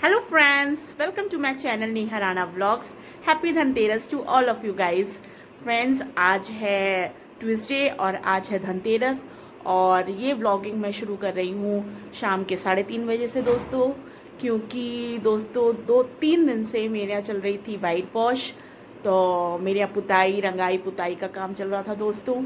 Hello friends, welcome to my channel Neha Rana vlogs. Happy Dhanteras to all of you guys. Friends, आज है Tuesday और आज है धनतेरस और ये व्लॉगिंग मैं शुरू कर रही हूँ शाम के 3:30 बजे से दोस्तों, क्योंकि दोस्तों 2-3 दिन से मेरे यहाँ चल रही थी वाइट वॉश। तो मेरे यहाँ पुताई रंगाई पुताई का काम चल रहा था दोस्तों।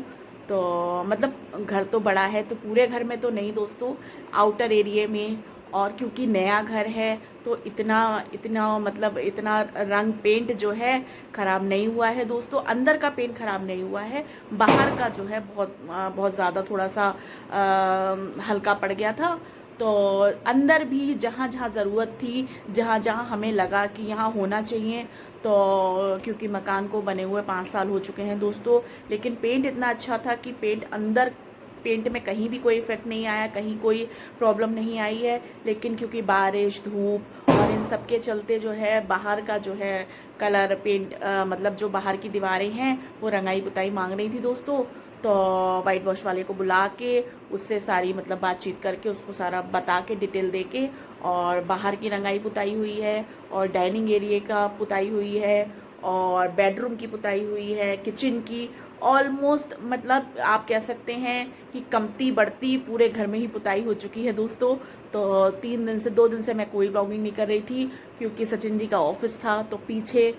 तो मतलब घर तो बड़ा है तो पूरे घर में तो नहीं दोस्तों, आउटर एरिया में। और क्योंकि नया घर है तो इतना इतना मतलब इतना रंग पेंट जो है ख़राब नहीं हुआ है दोस्तों। अंदर का पेंट ख़राब नहीं हुआ है, बाहर का जो है बहुत ज़्यादा थोड़ा सा हल्का पड़ गया था। तो अंदर भी जहाँ जहाँ ज़रूरत थी, जहाँ जहाँ हमें लगा कि यहाँ होना चाहिए, तो क्योंकि मकान को बने हुए 5 साल हो चुके हैं दोस्तों, लेकिन पेंट इतना अच्छा था कि पेंट में कहीं भी कोई इफेक्ट नहीं आया, कहीं कोई प्रॉब्लम नहीं आई है। लेकिन क्योंकि बारिश धूप और इन सब के चलते जो है बाहर का जो है कलर पेंट मतलब जो बाहर की दीवारें हैं वो रंगाई पुताई मांग रही थी दोस्तों। तो वाइट वॉश वाले को बुला के उससे सारी मतलब बातचीत करके उसको सारा बता के डिटेल दे के और बाहर की रंगाई पुताई हुई है और डाइनिंग एरिया का पुताई हुई है और बेडरूम की पुताई हुई है, किचन की ऑलमोस्ट मतलब आप कह सकते हैं कि कमती बढ़ती पूरे घर में ही पुताई हो चुकी है दोस्तों। तो 3 दिन से 2 दिन से मैं कोई व्लॉगिंग नहीं कर रही थी क्योंकि सचिन जी का ऑफिस था। तो पीछे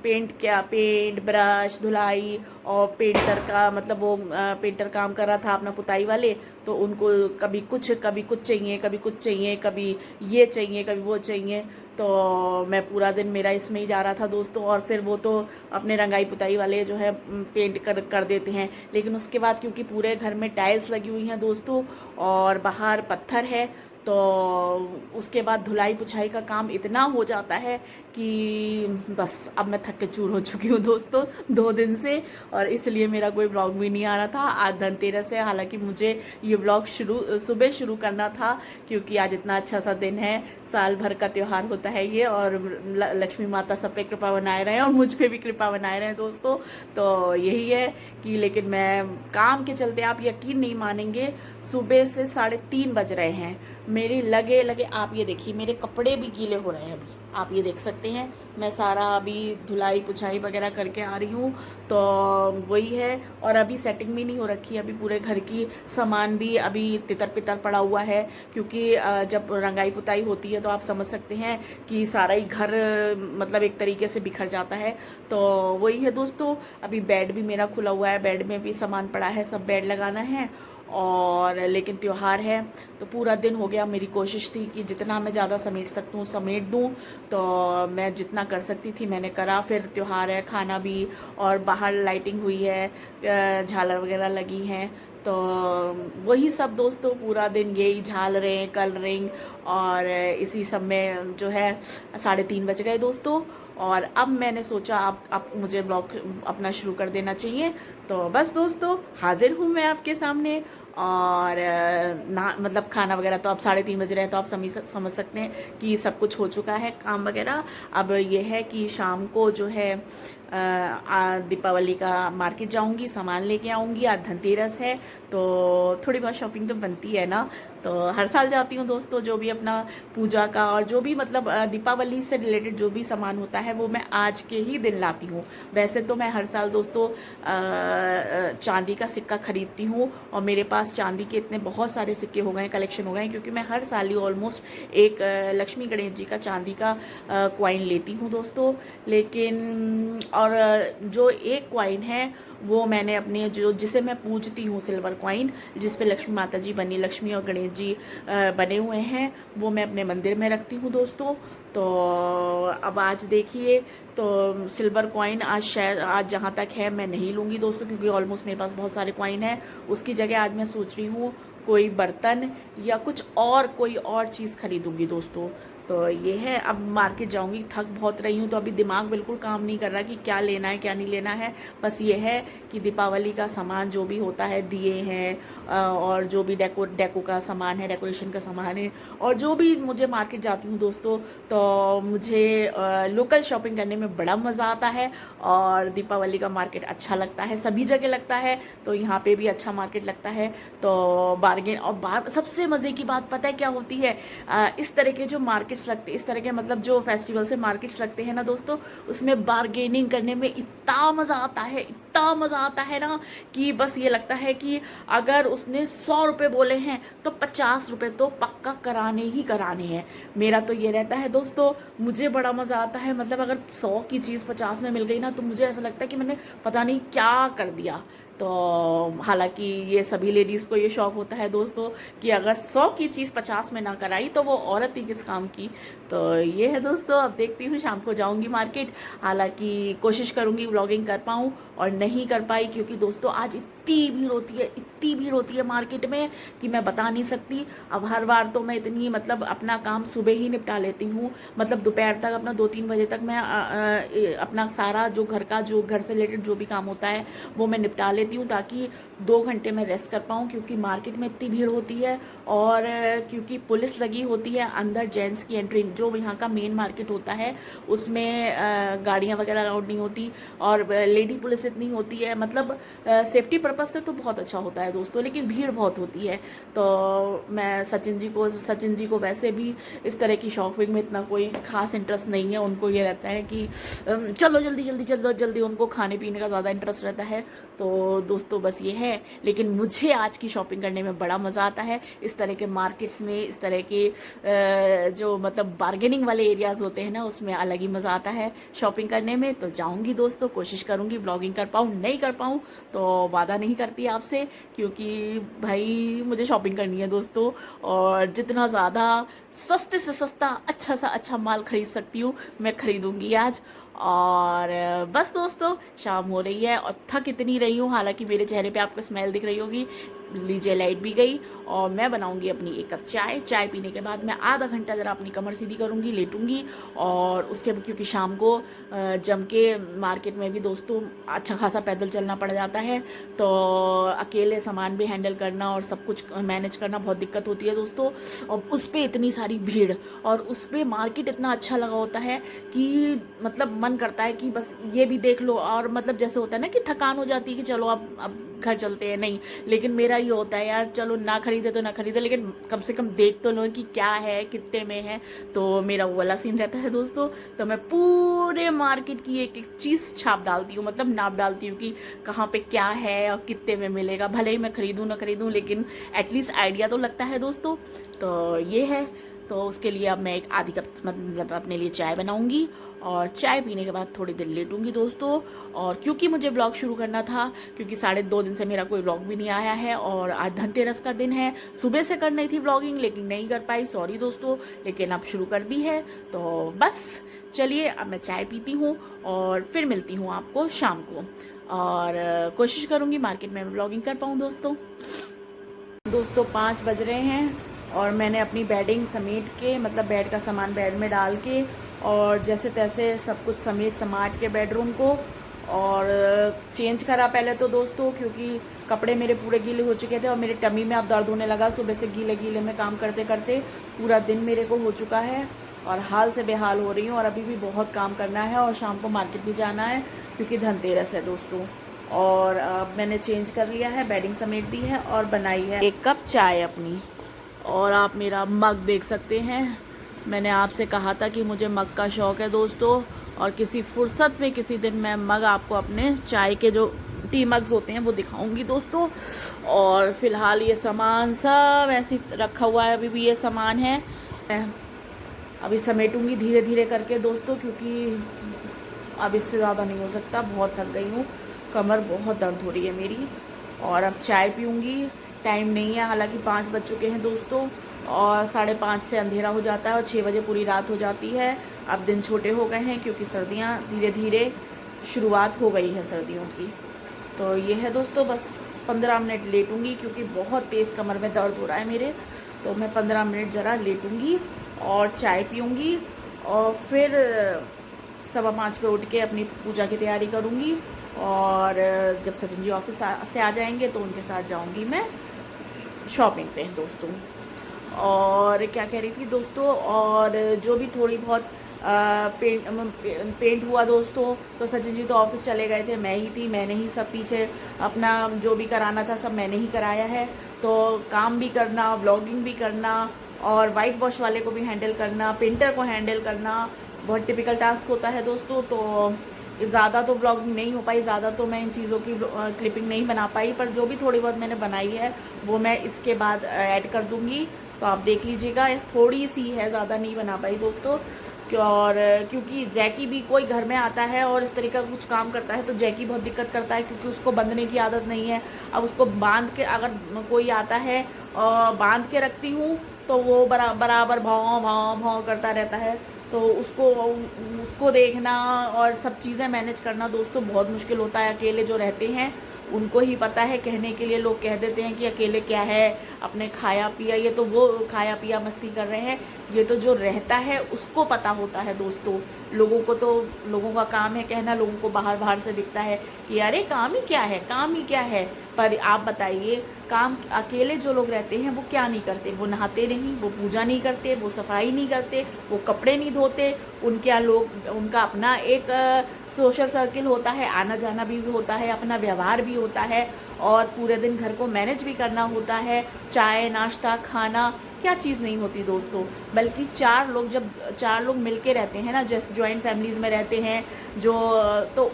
पेंट ब्रश धुलाई और पेंटर का मतलब वो पेंटर काम कर रहा था अपना पुताई वाले। तो उनको कभी कुछ चाहिए, कभी कुछ चाहिए, कभी ये चाहिए, कभी वो चाहिए। तो मैं पूरा दिन मेरा इसमें ही जा रहा था दोस्तों। और फिर वो तो अपने रंगाई पुताई वाले जो है पेंट कर देते हैं, लेकिन उसके बाद क्योंकि पूरे घर में टाइल्स लगी हुई हैं दोस्तों और बाहर पत्थर है, तो उसके बाद धुलाई पुछाई का काम इतना हो जाता है कि बस अब मैं थक के चूर हो चुकी हूँ दोस्तों 2 दिन से। और इसलिए मेरा कोई व्लॉग भी नहीं आ रहा था। आज धनतेरस है, हालांकि मुझे ये व्लॉग सुबह शुरू करना था क्योंकि आज इतना अच्छा सा दिन है, साल भर का त्यौहार होता है ये। और लक्ष्मी माता सब पे कृपा बनाए रहे और मुझ पे भी कृपा बनाए रहे दोस्तों। तो यही है कि लेकिन मैं काम के चलते आप यकीन नहीं मानेंगे, सुबह से 3:30 बज रहे हैं मेरे लगे लगे। आप ये देखिए मेरे कपड़े भी गीले हो रहे हैं, अभी आप ये देख सकते हैं। मैं सारा अभी धुलाई पुछाई वगैरह करके आ रही हूँ। तो वही है। और अभी सेटिंग भी नहीं हो रखी, अभी पूरे घर की सामान भी अभी तितर पितर पड़ा हुआ है क्योंकि जब रंगाई पुताई होती है तो आप समझ सकते हैं कि सारा ही घर मतलब एक तरीके से बिखर जाता है। तो वही है दोस्तों। अभी बेड भी मेरा खुला हुआ है, बेड में भी सामान पड़ा है, सब बेड लगाना है। और लेकिन त्यौहार है तो पूरा दिन हो गया। मेरी कोशिश थी कि जितना मैं ज़्यादा समेट सकती हूँ समेट दूँ, तो मैं जितना कर सकती थी मैंने करा। फिर त्यौहार है, खाना भी और बाहर लाइटिंग हुई है, झालर वगैरह लगी हैं। तो वही सब दोस्तों, पूरा दिन यही झालरें कलरिंग और इसी सब में जो है 3:30 बज गए दोस्तों। और अब मैंने सोचा अब मुझे ब्लॉग अपना शुरू कर देना चाहिए। तो बस दोस्तों हाजिर हूँ मैं आपके सामने। और ना मतलब खाना वगैरह तो अब 3:30 बज रहे हैं तो आप समझ सकते हैं कि सब कुछ हो चुका है काम वगैरह। अब ये है कि शाम को जो है दीपावली का मार्केट जाऊंगी, सामान लेके आऊंगी। आज धनतेरस है तो थोड़ी बहुत शॉपिंग तो बनती है ना। तो हर साल जाती हूँ दोस्तों, जो भी अपना पूजा का और जो भी मतलब दीपावली से रिलेटेड जो भी सामान होता है वो मैं आज के ही दिन लाती हूँ। वैसे तो मैं हर साल दोस्तों चांदी का सिक्का खरीदती हूँ और मेरे पास चांदी के इतने बहुत सारे सिक्के हो गए, कलेक्शन हो गए, क्योंकि मैं हर साल ही ऑलमोस्ट एक लक्ष्मी गणेश जी का चांदी का कॉइन लेती हूँ दोस्तों। लेकिन और जो एक कॉइन है वो मैंने अपने जिसे मैं पूजती हूँ, सिल्वर कॉइन जिस पे लक्ष्मी माता जी बनी, लक्ष्मी और गणेश जी बने हुए हैं, वो मैं अपने मंदिर में रखती हूँ दोस्तों। तो अब आज देखिए, तो सिल्वर कॉइन आज जहाँ तक है मैं नहीं लूँगी दोस्तों, क्योंकि ऑलमोस्ट मेरे पास बहुत सारे कॉइन हैं। उसकी जगह आज मैं सोच रही हूँ कोई बर्तन या कुछ और कोई और चीज़ खरीदूँगी दोस्तों। तो ये है, अब मार्केट जाऊंगी, थक बहुत रही हूँ तो अभी दिमाग बिल्कुल काम नहीं कर रहा कि क्या लेना है क्या नहीं लेना है। बस ये है कि दीपावली का सामान जो भी होता है, दिए हैं और जो भी डेको का सामान है, डेकोरेशन का सामान है, और जो भी मुझे मार्केट जाती हूँ दोस्तों तो मुझे लोकल शॉपिंग करने में बड़ा मज़ा आता है। और दीपावली का मार्केट अच्छा लगता है, सभी जगह लगता है तो यहाँ पे भी अच्छा मार्केट लगता है। तो बार्गेन और सबसे मज़े की बात पता है क्या होती है, इस तरह के जो मार्केट्स लगते, इस तरह के मतलब जो फेस्टिवल से मार्केट्स लगते हैं ना दोस्तों, उसमें बार्गेनिंग करने में इतना मज़ा आता है, इतना मज़ा आता है ना कि बस ये लगता है कि अगर उसने 100 रुपये बोले हैं तो 50 रुपये तो पक्का कराने ही कराने हैं। मेरा तो ये रहता है दोस्तों, मुझे बड़ा मज़ा आता है। मतलब अगर 100 की चीज़ 50 में मिल गई ना तो मुझे ऐसा लगता है कि मैंने पता नहीं क्या कर दिया। तो हालांकि ये सभी लेडीज़ को ये शौक होता है दोस्तों कि अगर 100 की चीज़ 50 में ना कराई तो वो औरत ही किस काम की। तो ये है दोस्तों, अब देखती हूँ शाम को जाऊँगी मार्केट। हालांकि कोशिश करूँगी व्लॉगिंग कर पाऊँ, और नहीं कर पाई क्योंकि दोस्तों आज इतनी भीड़ होती है, इतनी भीड़ होती है मार्केट में कि मैं बता नहीं सकती। अब हर बार तो मैं इतनी मतलब अपना काम सुबह ही निपटा लेती हूँ, मतलब दोपहर तक अपना 2-3 बजे तक मैं अपना सारा जो घर से रिलेटेड जो भी काम होता है वो मैं निपटा लेती हूँ, ताकि 2 घंटे में रेस्ट कर पाऊँ। क्योंकि मार्केट में इतनी भीड़ होती है, और क्योंकि पुलिस लगी होती है अंदर, जेंट्स की एंट्री, जो यहाँ का मेन मार्केट होता है उसमें गाड़ियाँ वगैरह अलाउड नहीं होती, और लेडी पुलिस इतनी होती है। मतलब सेफ्टी पर्पज़ से तो बहुत अच्छा होता है दोस्तों, लेकिन भीड़ बहुत होती है। तो मैं सचिन जी को वैसे भी इस तरह की शॉपिंग में इतना कोई खास इंटरेस्ट नहीं है। उनको ये रहता है कि चलो जल्दी, उनको खाने पीने का ज़्यादा इंटरेस्ट रहता है। तो दोस्तों बस ये है, लेकिन मुझे आज की शॉपिंग करने में बड़ा मज़ा आता है। इस तरह के मार्केट्स में, इस तरह के जो मतलब बार्गेनिंग वाले एरियाज़ होते हैं ना, उसमें अलग ही मज़ा आता है शॉपिंग करने में। तो जाऊँगी दोस्तों, कोशिश करूँगी ब्लॉगिंग कर पाऊँ, नहीं कर पाऊँ तो वादा नहीं करती आपसे, क्योंकि भाई मुझे शॉपिंग करनी है दोस्तों। और जितना ज़्यादा सस्ते से सस्ता अच्छा सा अच्छा माल खरीद सकती हूँ मैं खरीदूँगी आज। और बस दोस्तों शाम हो रही है और थक इतनी रही हूँ, हालांकि मेरे चेहरे पे आपको स्मेल दिख रही होगी। लीजिए लाइट भी गई, और मैं बनाऊंगी अपनी 1 कप चाय पीने के बाद मैं आधा घंटा ज़रा अपनी कमर सीधी करूंगी, लेटूंगी। और उसके क्योंकि शाम को जम के मार्केट में भी दोस्तों अच्छा खासा पैदल चलना पड़ जाता है, तो अकेले सामान भी हैंडल करना और सब कुछ मैनेज करना बहुत दिक्कत होती है दोस्तों। और उस पर इतनी सारी भीड़, और उस पर मार्केट इतना अच्छा लगा होता है कि मतलब मन करता है कि बस ये भी देख लो। और मतलब जैसे होता है ना कि थकान हो जाती है कि चलो अब घर चलते हैं, नहीं, लेकिन मेरा ये होता है यार चलो ना खरीदे तो ना खरीदे, लेकिन कम से कम देख तो लो कि क्या है, कितने में है। तो मेरा वो वाला सीन रहता है दोस्तों। तो मैं पूरे मार्केट की एक एक चीज़ छाप डालती हूँ, मतलब नाप डालती हूँ कि कहाँ पे क्या है और कितने में मिलेगा। भले ही मैं खरीदूँ ना खरीदूँ, लेकिन एटलीस्ट आइडिया तो लगता है दोस्तों। तो ये है, तो उसके लिए अब मैं एक आधी कप मतलब अपने लिए चाय बनाऊंगी, और चाय पीने के बाद थोड़ी देर लेटूंगी दोस्तों। और क्योंकि मुझे व्लॉग शुरू करना था, क्योंकि 2.5 दिन से मेरा कोई व्लॉग भी नहीं आया है, और आज धनतेरस का दिन है। सुबह से करनी थी व्लॉगिंग लेकिन नहीं कर पाई, सॉरी दोस्तों, लेकिन अब शुरू कर दी है। तो बस चलिए अब मैं चाय पीती हूँ और फिर मिलती हूँ आपको शाम को, और कोशिश करूँगी मार्केट में व्लॉगिंग कर पाऊँ दोस्तों। 5 बज रहे हैं और मैंने अपनी बेडिंग समेट के, मतलब बेड का सामान बेड में डाल के, और जैसे तैसे सब कुछ समेट समाट के बेडरूम को, और चेंज करा पहले तो दोस्तों, क्योंकि कपड़े मेरे पूरे गीले हो चुके थे और मेरे टमी में अब दर्द होने लगा। सुबह से गीले में काम करते करते पूरा दिन मेरे को हो चुका है, और हाल से बेहाल हो रही हूँ। और अभी भी बहुत काम करना है, और शाम को मार्केट भी जाना है क्योंकि धनतेरस है दोस्तों। और अब मैंने चेंज कर लिया है, बेडिंग समेट दी है और बनाई है 1 कप चाय अपनी। और आप मेरा मग देख सकते हैं, मैंने आपसे कहा था कि मुझे मग का शौक़ है दोस्तों, और किसी फुर्सत में किसी दिन मैं मग आपको अपने चाय के जो टी मग्स होते हैं वो दिखाऊंगी दोस्तों। और फिलहाल ये सामान सब ऐसे रखा हुआ है, अभी भी ये सामान है, अभी समेटूंगी धीरे धीरे करके दोस्तों, क्योंकि अब इससे ज़्यादा नहीं हो सकता, बहुत थक गई हूँ, कमर बहुत दर्द हो रही है मेरी। और अब चाय पीऊँगी, टाइम नहीं है, हालांकि 5 बज चुके हैं दोस्तों, और 5:30 से अंधेरा हो जाता है और 6 बजे पूरी रात हो जाती है। अब दिन छोटे हो गए हैं क्योंकि सर्दियाँ धीरे धीरे शुरुआत हो गई है सर्दियों की। तो ये है दोस्तों, बस 15 मिनट लेटूंगी क्योंकि बहुत तेज़ कमर में दर्द हो रहा है मेरे। तो मैं 15 मिनट ज़रा लेटूंगी और चाय पीऊँगी, और फिर 5:15 पे उठ के अपनी पूजा की तैयारी करूँगी। और जब सचिन जी ऑफिस से आ जाएंगे तो उनके साथ जाऊँगी मैं शॉपिंग पे दोस्तों। और क्या कह रही थी दोस्तों, और जो भी थोड़ी बहुत पेंट हुआ दोस्तों। तो सचिन जी तो ऑफिस चले गए थे, मैं ही थी, मैंने ही सब पीछे अपना जो भी कराना था सब मैंने ही कराया है। तो काम भी करना, व्लॉगिंग भी करना और वाइट वॉश वाले को भी हैंडल करना, पेंटर को हैंडल करना बहुत टिपिकल टास्क होता है दोस्तों। तो ज़्यादा तो व्लॉगिंग नहीं हो पाई, ज़्यादा तो मैं इन चीज़ों की क्लिपिंग नहीं बना पाई, पर जो भी थोड़ी बहुत मैंने बनाई है वो मैं इसके बाद ऐड कर दूँगी, तो आप देख लीजिएगा। थोड़ी सी है, ज़्यादा नहीं बना पाई दोस्तों। और क्योंकि जैकी भी कोई घर में आता है और इस तरीके का कुछ काम करता है तो जैकी बहुत दिक्कत करता है, क्योंकि उसको बंधने की आदत नहीं है। अब उसको बांध के अगर कोई आता है और बांध के रखती हूँ तो वो बराबर भाव भाव भाव करता रहता है। तो उसको देखना और सब चीज़ें मैनेज करना दोस्तों बहुत मुश्किल होता है। अकेले जो रहते हैं उनको ही पता है, कहने के लिए लोग कह देते हैं कि अकेले क्या है, अपने खाया पिया, ये तो वो खाया पिया मस्ती कर रहे हैं। ये तो जो रहता है उसको पता होता है दोस्तों। लोगों का काम है कहना, लोगों को बाहर बाहर से दिखता है कि अरे काम ही क्या है, काम ही क्या है। पर आप बताइए, काम अकेले जो लोग रहते हैं वो क्या नहीं करते? वो नहाते नहीं, वो पूजा नहीं करते, वो सफाई नहीं करते, वो कपड़े नहीं धोते। उनका अपना एक सोशल सर्किल होता है, आना जाना भी होता है, अपना व्यवहार भी होता है और पूरे दिन घर को मैनेज भी करना होता है। चाय नाश्ता खाना क्या चीज़ नहीं होती दोस्तों। बल्कि जब चार लोग मिलके रहते हैं ना, जैसे जॉइंट फैमिलीज़ में रहते हैं तो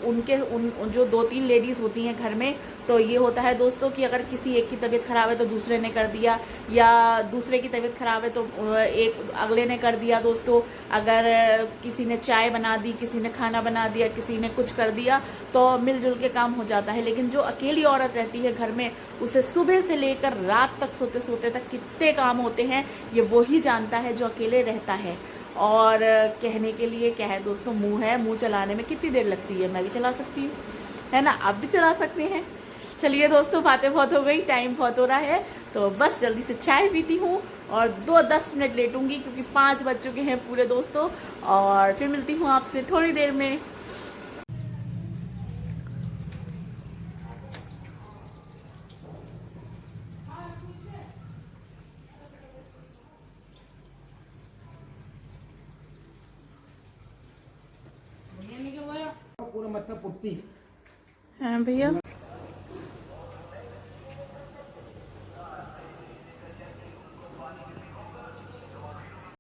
जो 2-3 लेडीज़ होती हैं घर में, तो ये होता है दोस्तों कि अगर किसी एक की तबीयत ख़राब है तो दूसरे ने कर दिया, या दूसरे की तबीयत ख़राब है तो एक अगले ने कर दिया दोस्तों। अगर किसी ने चाय बना दी, किसी ने खाना बना दिया, किसी ने कुछ कर दिया, तो मिलजुल के काम हो जाता है। लेकिन जो अकेली औरत रहती है घर में, उसे सुबह से लेकर रात तक सोते सोते तक कितने काम होते हैं ये वही जानता है जो अकेले रहता है। और कहने के लिए क्या है दोस्तों, मुंह है, मुंह चलाने में कितनी देर लगती है, मैं भी चला सकती हूँ, है ना, आप भी चला सकते हैं। चलिए दोस्तों, बातें बहुत हो गई, टाइम बहुत हो रहा है, तो बस जल्दी से चाय पीती हूँ और 2-10 मिनट लेटूंगी क्योंकि 5 बज चुके हैं पूरे दोस्तों। और फिर मिलती हूँ आपसे थोड़ी देर में। पूरा मत्था पुट्टी। हाँ भैया,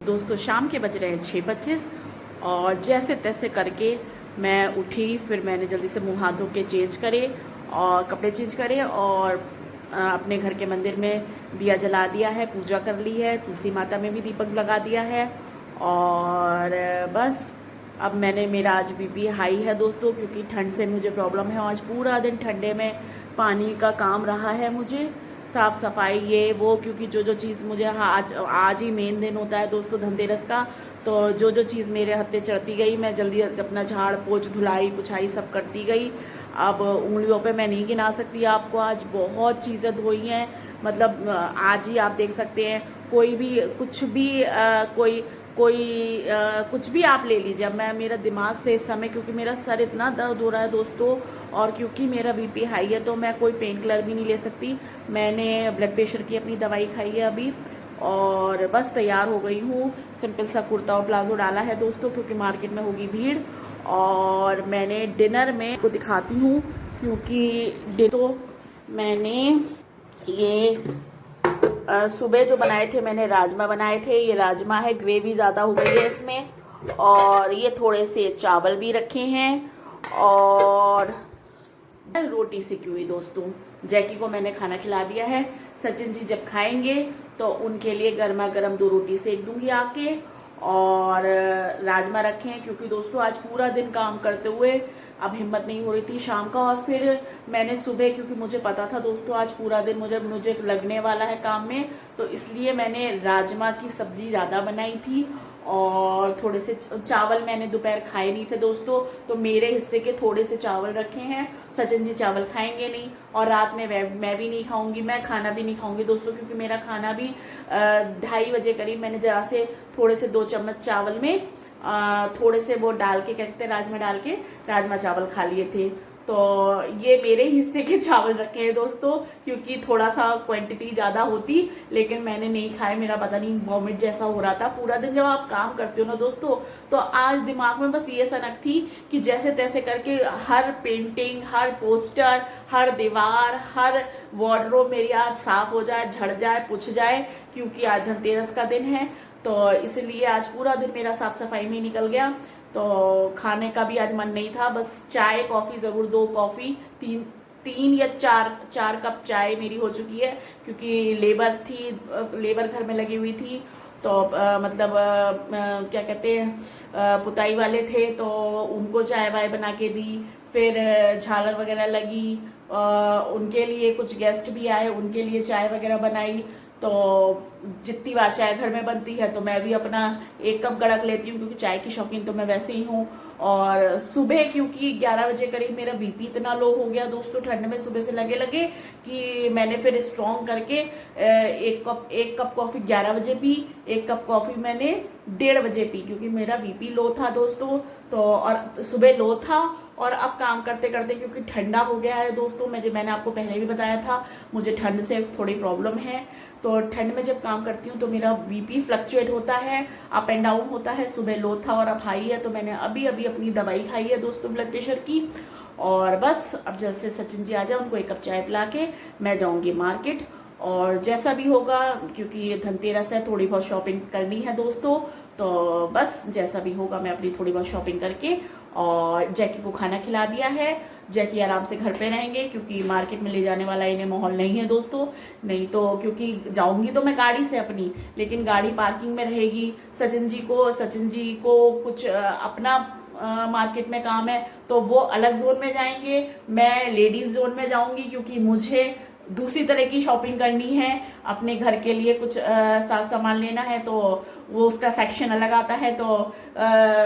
दोस्तों शाम के बज रहे हैं 6:25 और जैसे तैसे करके मैं उठी। फिर मैंने जल्दी से मुँह हाथ धो के चेंज करे और कपड़े चेंज करे और अपने घर के मंदिर में दिया जला दिया है, पूजा कर ली है, तुलसी माता में भी दीपक लगा दिया है। और बस अब मेरा आज बीपी हाई है दोस्तों, क्योंकि ठंड से मुझे प्रॉब्लम है। आज पूरा दिन ठंडे में पानी का काम रहा है मुझे, साफ़ सफाई ये वो, क्योंकि जो चीज़ मुझे आज ही मेन दिन होता है दोस्तों धनतेरस का। तो जो चीज़ मेरे हत्थे चढ़ती गई, मैं जल्दी अपना झाड़ पोछ धुलाई पुछाई सब करती गई। अब उंगलियों पे मैं नहीं गिना सकती आपको, आज बहुत चीज़ें धोई हैं। मतलब आज ही आप देख सकते हैं, कोई भी कुछ भी कुछ भी आप ले लीजिए। अब मेरा दिमाग से इस समय, क्योंकि मेरा सर इतना दर्द हो रहा है दोस्तों और क्योंकि मेरा बीपी हाई है, तो मैं कोई पेन किलर भी नहीं ले सकती। मैंने ब्लड प्रेशर की अपनी दवाई खाई है अभी और बस तैयार हो गई हूँ। सिंपल सा कुर्ता और प्लाजो डाला है दोस्तों, क्योंकि मार्केट में होगी भीड़। और मैंने डिनर में को दिखाती हूँ, क्योंकि तो मैंने ये सुबह जो बनाए थे, मैंने राजमा बनाए थे। ये राजमा है, ग्रेवी ज़्यादा हो गई है इसमें। और ये थोड़े से चावल भी रखे हैं और रोटी सेकी हुई दोस्तों। जैकी को मैंने खाना खिला दिया है। सचिन जी जब खाएंगे तो उनके लिए गर्मा गर्म 2 रोटी सेक दूंगी आके। और राजमा रखे हैं क्योंकि दोस्तों आज पूरा दिन काम करते हुए अब हिम्मत नहीं हो रही थी शाम का। और फिर मैंने सुबह, क्योंकि मुझे पता था दोस्तों आज पूरा दिन मुझे लगने वाला है काम में, तो इसलिए मैंने राजमा की सब्जी ज़्यादा बनाई थी। और थोड़े से चावल मैंने दोपहर खाए नहीं थे दोस्तों, तो मेरे हिस्से के थोड़े से चावल रखे हैं। सचिन जी चावल खाएंगे नहीं और रात में मैं भी नहीं खाऊंगी, मैं खाना भी नहीं खाऊंगी दोस्तों, क्योंकि मेरा खाना भी 2:30 बजे करीब मैंने जरा से थोड़े से 2 चम्मच चावल में थोड़े से वो डाल के, क्या कहते हैं, राजमा डाल के राजमा चावल खा लिए थे। तो ये मेरे हिस्से के चावल रखे हैं दोस्तों, क्योंकि थोड़ा सा क्वांटिटी ज़्यादा होती, लेकिन मैंने नहीं खाए। मेरा पता नहीं वॉमिट जैसा हो रहा था पूरा दिन। जब आप काम करते हो ना दोस्तों, तो आज दिमाग में बस ये सनक थी कि जैसे तैसे करके हर पेंटिंग, हर पोस्टर, हर दीवार, हर वार्डरोब मेरी आज साफ हो जाए, झड़ जाए, पुछ जाए, क्योंकि आज धनतेरस का दिन है। तो इसलिए आज पूरा दिन मेरा साफ सफाई में निकल गया। तो खाने का भी आज मन नहीं था, बस चाय कॉफी जरूर, 2 कॉफी, 3 या 4 कप चाय मेरी हो चुकी है, क्योंकि लेबर थी, लेबर घर में लगी हुई थी। तो क्या कहते हैं, पुताई वाले थे, तो उनको चाय वाय बना के दी। फिर झालर वगैरह लगी, उनके लिए कुछ गेस्ट भी आए, उनके लिए चाय वगैरह बनाई। तो जितनी बार चाय घर में बनती है तो मैं भी अपना 1 कप गड़क लेती हूँ, क्योंकि चाय की शौकीन तो मैं वैसे ही हूँ। और सुबह क्योंकि 11 बजे करीब मेरा बीपी इतना लो हो गया दोस्तों, ठंड में सुबह से लगे कि मैंने फिर स्ट्रॉन्ग करके 1 कप कॉफी 11 बजे पी, 1 कप कॉफी मैंने 1:30 बजे पी, क्योंकि मेरा बीपी लो था दोस्तों। तो और सुबह लो था, और अब काम करते करते क्योंकि ठंडा हो गया है दोस्तों, मैंने आपको पहले भी बताया था मुझे ठंड से थोड़ी प्रॉब्लम है। तो ठंड में जब काम करती हूँ तो मेरा बीपी फ्लक्चुएट होता है, अप एंड डाउन होता है। सुबह लो था और अब हाई है, तो मैंने अभी अपनी दवाई खाई है दोस्तों ब्लड प्रेशर की। और बस अब जल्द से सचिन जी आ जाए, उनको 1 कप चाय पिला के मैं जाऊंगी मार्केट। और जैसा भी होगा, क्योंकि धनतेरस है, थोड़ी बहुत शॉपिंग करनी है दोस्तों, तो बस जैसा भी होगा मैं अपनी थोड़ी बहुत शॉपिंग करके, और जैकी को खाना खिला दिया है। जैकी आराम से घर पे रहेंगे, क्योंकि मार्केट में ले जाने वाला इन्हें माहौल नहीं है दोस्तों। नहीं तो क्योंकि जाऊंगी तो मैं गाड़ी से अपनी, लेकिन गाड़ी पार्किंग में रहेगी। सचिन जी को कुछ अपना मार्केट में काम है, तो वो अलग जोन में जाएंगे, मैं लेडीज जोन में जाऊंगी, क्योंकि मुझे दूसरी तरह की शॉपिंग करनी है। अपने घर के लिए कुछ साथ सामान लेना है, तो वो उसका सेक्शन अलग आता है। तो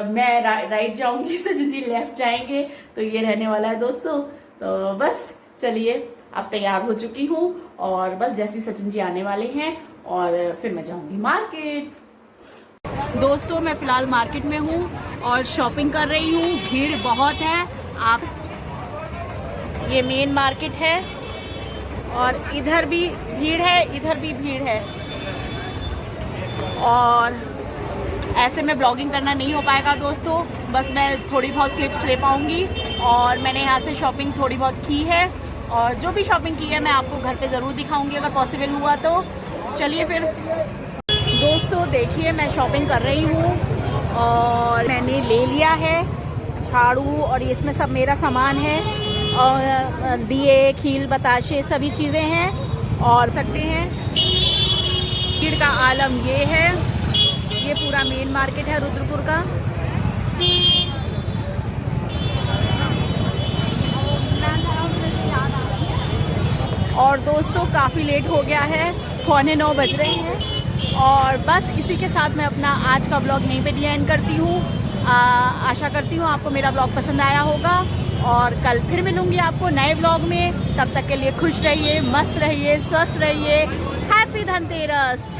मैं राइट जाऊंगी, सचिन जी लेफ्ट जाएंगे, तो ये रहने वाला है दोस्तों। तो बस चलिए, अब तैयार हो चुकी हूँ, और बस जैसे सचिन जी आने वाले हैं और फिर मैं जाऊंगी मार्केट। दोस्तों मैं फिलहाल मार्केट में हूँ और शॉपिंग कर रही हूँ। भीड़ बहुत है। आप, ये मेन मार्केट है, और इधर भी भीड़ है, इधर भी भीड़ है। और ऐसे में ब्लॉगिंग करना नहीं हो पाएगा दोस्तों, बस मैं थोड़ी बहुत क्लिप्स ले पाऊँगी। और मैंने यहाँ से शॉपिंग थोड़ी बहुत की है, और जो भी शॉपिंग की है मैं आपको घर पे ज़रूर दिखाऊंगी अगर पॉसिबल हुआ तो। चलिए फिर दोस्तों, देखिए मैं शॉपिंग कर रही हूँ, और मैंने ले लिया है झाड़ू, और इसमें सब मेरा सामान है, और दिए, खील, बताशे, सभी चीज़ें हैं। और सकते हैं भीड़ का आलम ये है, ये पूरा मेन मार्केट है रुद्रपुर का। और दोस्तों काफ़ी लेट हो गया है, 8:45 बज रही हैं, और बस इसी के साथ मैं अपना आज का ब्लॉग यहीं पे एंड करती हूँ। आशा करती हूँ आपको मेरा ब्लॉग पसंद आया होगा, और कल फिर मिलूंगी आपको नए ब्लॉग में। तब तक के लिए खुश रहिए, मस्त रहिए, स्वस्थ रहिए। हैप्पी धनतेरस।